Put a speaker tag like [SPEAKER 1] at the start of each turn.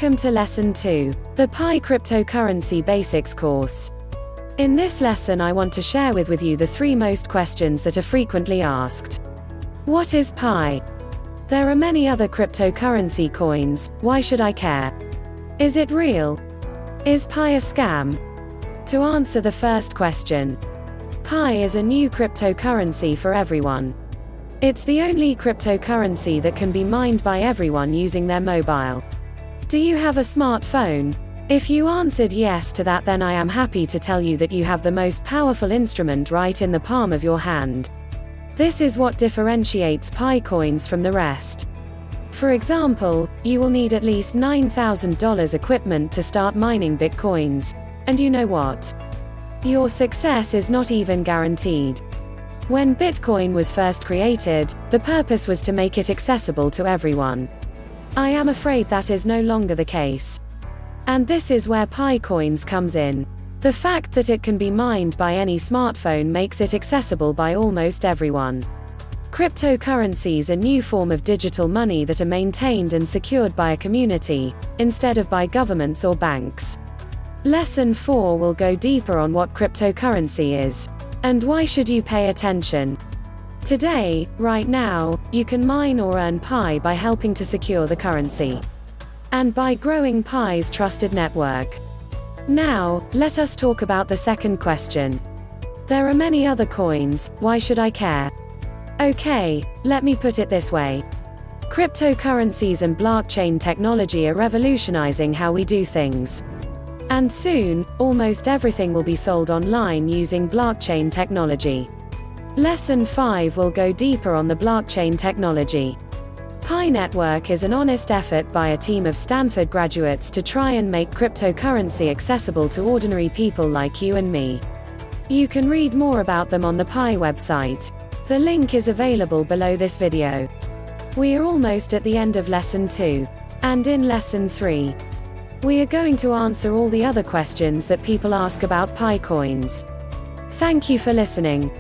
[SPEAKER 1] Welcome to Lesson 2, the Pi Cryptocurrency Basics course. In this lesson I want to share with you the 3 most questions that are frequently asked. What is Pi? There are many other cryptocurrency coins, why should I care? Is it real? Is Pi a scam? To answer the first question, Pi is a new cryptocurrency for everyone. It's the only cryptocurrency that can be mined by everyone using their mobile. Do you have a smartphone? If you answered yes to that, then I am happy to tell you that you have the most powerful instrument right in the palm of your hand. This is what differentiates Pi coins from the rest. For example, you will need at least $9,000 equipment to start mining Bitcoins. And you know what? Your success is not even guaranteed. When Bitcoin was first created, the purpose was to make it accessible to everyone. I am afraid that is no longer the case. And this is where Pi coins comes in. The fact that it can be mined by any smartphone makes it accessible by almost everyone. Cryptocurrencies are a new form of digital money that are maintained and secured by a community, instead of by governments or banks. Lesson 4 will go deeper on what cryptocurrency is, and why should you pay attention. Today, right now, you can mine or earn Pi by helping to secure the currency. And by growing Pi's trusted network. Now, let us talk about the second question. There are many other coins, why should I care? Okay, let me put it this way. Cryptocurrencies and blockchain technology are revolutionizing how we do things. And soon, almost everything will be sold online using blockchain technology. Lesson 5 will go deeper on the blockchain technology. Pi Network is an honest effort by a team of Stanford graduates to try and make cryptocurrency accessible to ordinary people like you and me. You can read more about them on the Pi website. The link is available below this video. We are almost at the end of Lesson 2. And in Lesson 3, we are going to answer all the other questions that people ask about Pi coins. Thank you for listening.